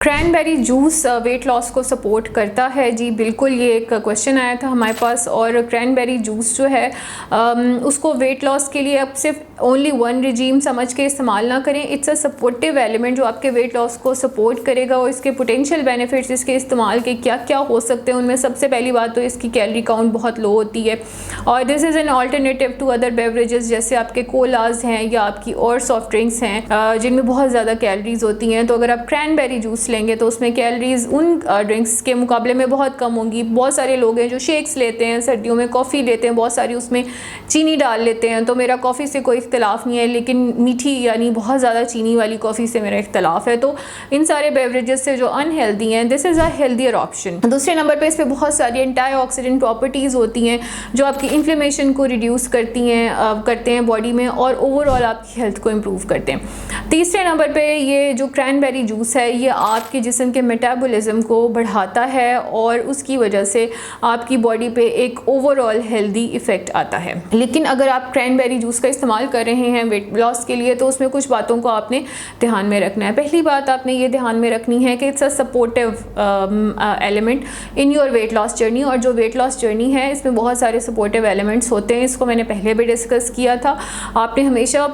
Cranberry juice weight loss को support करता है जी, बिल्कुल। ये एक क्वेश्चन आया था हमारे पास। और क्रैनबेरी जूस जो है उसको वेट लॉस के लिए अब सिर्फ ओनली वन रिजीम समझ के इस्तेमाल ना करें। इट्स अ सपोर्टिव एलिमेंट जो आपके वेट लॉस को सपोर्ट करेगा। और इसके पोटेंशियल बेनिफिट्स इसके इस्तेमाल के क्या क्या हो सकते हैं, उनमें सबसे पहली बात तो इसकी कैलोरी काउंट बहुत लो होती है। और this is an alternative to other beverages, जैसे आपके कोलाज हैं या आपकी और सॉफ्ट ड्रिंक्स हैं जिनमें बहुत ज़्यादा कैलोरीज होती हैं। तो अगर आप क्रैनबेरी जूस लेंगे तो उसमें कैलोरीज उन ड्रिंक्स के मुकाबले में बहुत कम होंगी। बहुत सारे लोग हैं जो शेक्स लेते हैं, सर्दियों में कॉफ़ी लेते हैं, बहुत सारी उसमें चीनी डाल लेते हैं। तो मेरा कॉफ़ी से कोई इख्तलाफ नहीं है, लेकिन मीठी यानी बहुत ज़्यादा चीनी वाली कॉफ़ी से मेरा इख्तलाफ है। तो इन सारे बेवरेजेस से जो अनहेल्दी हैं, this is a healthier option. दूसरे नंबर पर इस पर बहुत सारी एंटीऑक्सीडेंट प्रॉपर्टीज़ होती हैं जो आपकी इन्फ्लेमेशन को रिड्यूस करते हैं बॉडी में, और ओवरऑल आपकी हेल्थ को इम्प्रूव करते हैं। तीसरे नंबर पे ये जो क्रैनबेरी जूस है ये आपके जिस्म के मेटाबॉलिज्म को बढ़ाता है और उसकी वजह से आपकी बॉडी पे एक ओवरऑल हेल्दी इफ़ेक्ट आता है। लेकिन अगर आप क्रैनबेरी जूस का इस्तेमाल कर रहे हैं वेट लॉस के लिए तो उसमें कुछ बातों को आपने ध्यान में रखना है। पहली बात आपने ये ध्यान में रखनी है कि it's a supportive element in your weight loss journey. और जो वेट लॉस जर्नी है इसमें बहुत सारे सपोर्टिव एलिमेंट्स होते हैं। इसको मैंने पहले भी डिस्कस किया था। आपने हमेशा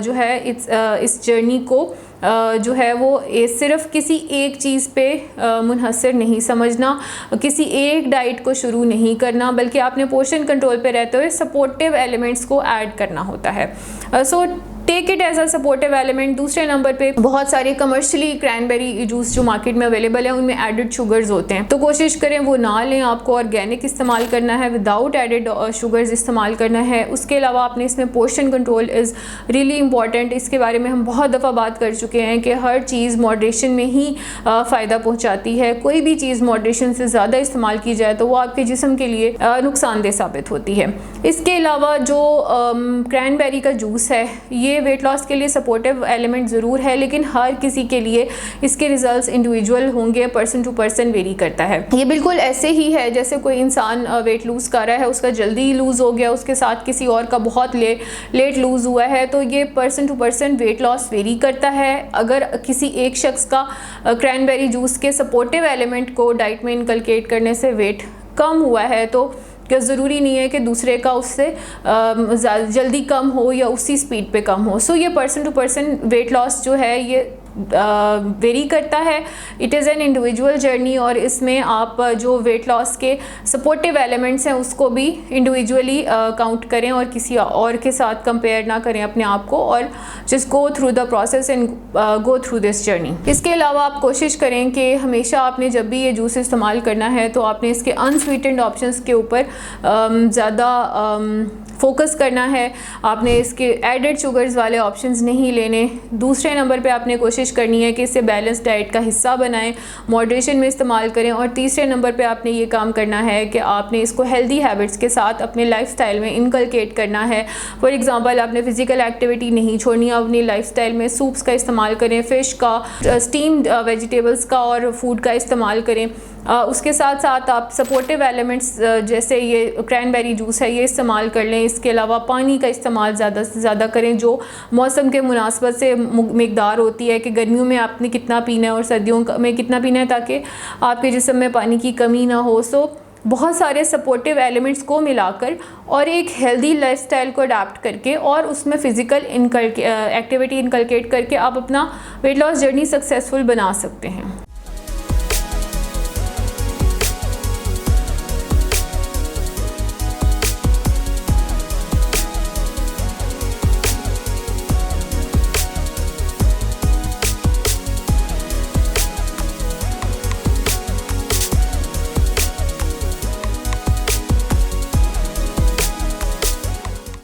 जो है इस जर्नी को जो है वो सिर्फ किसी एक चीज़ पे मुनहसर नहीं समझना, किसी एक डाइट को शुरू नहीं करना, बल्कि आपने पोर्शन कंट्रोल पे रहते हुए सपोर्टिव एलिमेंट्स को ऐड करना होता है। So take it as a supportive element. दूसरे नंबर पे बहुत सारे कमर्शियली क्रैनबेरी जूस जो मार्केट में अवेलेबल है उनमें एडेड शुगर्स होते हैं, तो कोशिश करें वो ना लें। आपको ऑर्गेनिक इस्तेमाल करना है, विदाउट एडेड शुगर्स इस्तेमाल करना है। उसके अलावा आपने इसमें portion control is really important. इसके बारे में हम बहुत दफ़ा बात कर चुके हैं कि हर चीज़ मॉडरेशन में ही फ़ायदा पहुँचाती है। कोई भी चीज़ मॉडरेशन से ज़्यादा इस्तेमाल की जाए तो वो आपके जिस्म के लिए नुकसानदेह साबित होती है। इसके अलावा जो क्रैनबेरी का जूस है ये वेट लॉस के लिए सपोर्टिव एलिमेंट ज़रूर है, लेकिन हर किसी के लिए इसके रिजल्ट्स इंडिविजुअल होंगे, पर्सन टू पर्सन वेरी करता है। ये बिल्कुल ऐसे ही है जैसे कोई इंसान वेट लूज़ कर रहा है, उसका जल्दी लूज़ हो गया, उसके साथ किसी और का बहुत लेट लूज़ हुआ है। तो ये person to person weight loss vary करता है। अगर किसी एक शख्स का क्रैनबेरी जूस के सपोर्टिव एलिमेंट को डाइट में इनकलकेट करने से वेट कम हुआ है तो क्या ज़रूरी नहीं है कि दूसरे का उससे जल्दी कम हो या उसी स्पीड पे कम हो। सो ये person to person weight loss जो है ये वेरी करता है। It is an individual journey और इसमें आप जो वेट लॉस के सपोर्टिव एलिमेंट्स हैं उसको भी इंडिविजुअली काउंट करें और किसी और के साथ कंपेयर ना करें अपने आप को, और just go through the process and go through this journey. इसके अलावा आप कोशिश करें कि हमेशा आपने जब भी ये जूस इस्तेमाल करना है तो आपने इसके अनस्वीटेंड ऑप्शंस के ऊपर ज़्यादा फोकस करना है। आपने इसके एडेड शुगर्स वाले ऑप्शंस नहीं लेने। दूसरे नंबर पे आपने कोशिश करनी है कि इसे बैलेंस डाइट का हिस्सा बनाएं, मॉडरेशन में इस्तेमाल करें। और तीसरे नंबर पे आपने ये काम करना है कि आपने इसको हेल्दी हैबिट्स के साथ अपने लाइफस्टाइल में इनकलकेट करना है। फॉर एग्जांपल आपने फिजिकल एक्टिविटी नहीं छोड़नी, अपनी लाइफस्टाइल में सूप्स का इस्तेमाल करें, फ़िश का, स्टीम्ड वेजिटेबल्स का और फूड का इस्तेमाल करें। उसके साथ साथ आप सपोर्टिव एलिमेंट्स जैसे ये क्रैनबेरी जूस है ये इस्तेमाल कर लें। इसके अलावा पानी का इस्तेमाल ज़्यादा से ज़्यादा करें, जो मौसम के मुनासबत से मिकदार होती है कि गर्मियों में आपने कितना पीना है और सर्दियों में कितना पीना है, ताकि आपके जिस्म में पानी की कमी ना हो। सो बहुत सारे सपोर्टिव एलिमेंट्स को मिलाकर और एक हेल्दी लाइफस्टाइल को अडाप्ट करके और उसमें फ़िज़िकल एक्टिविटी इनकलकेट करके आप अपना वेट लॉस जर्नी सक्सेसफुल बना सकते हैं।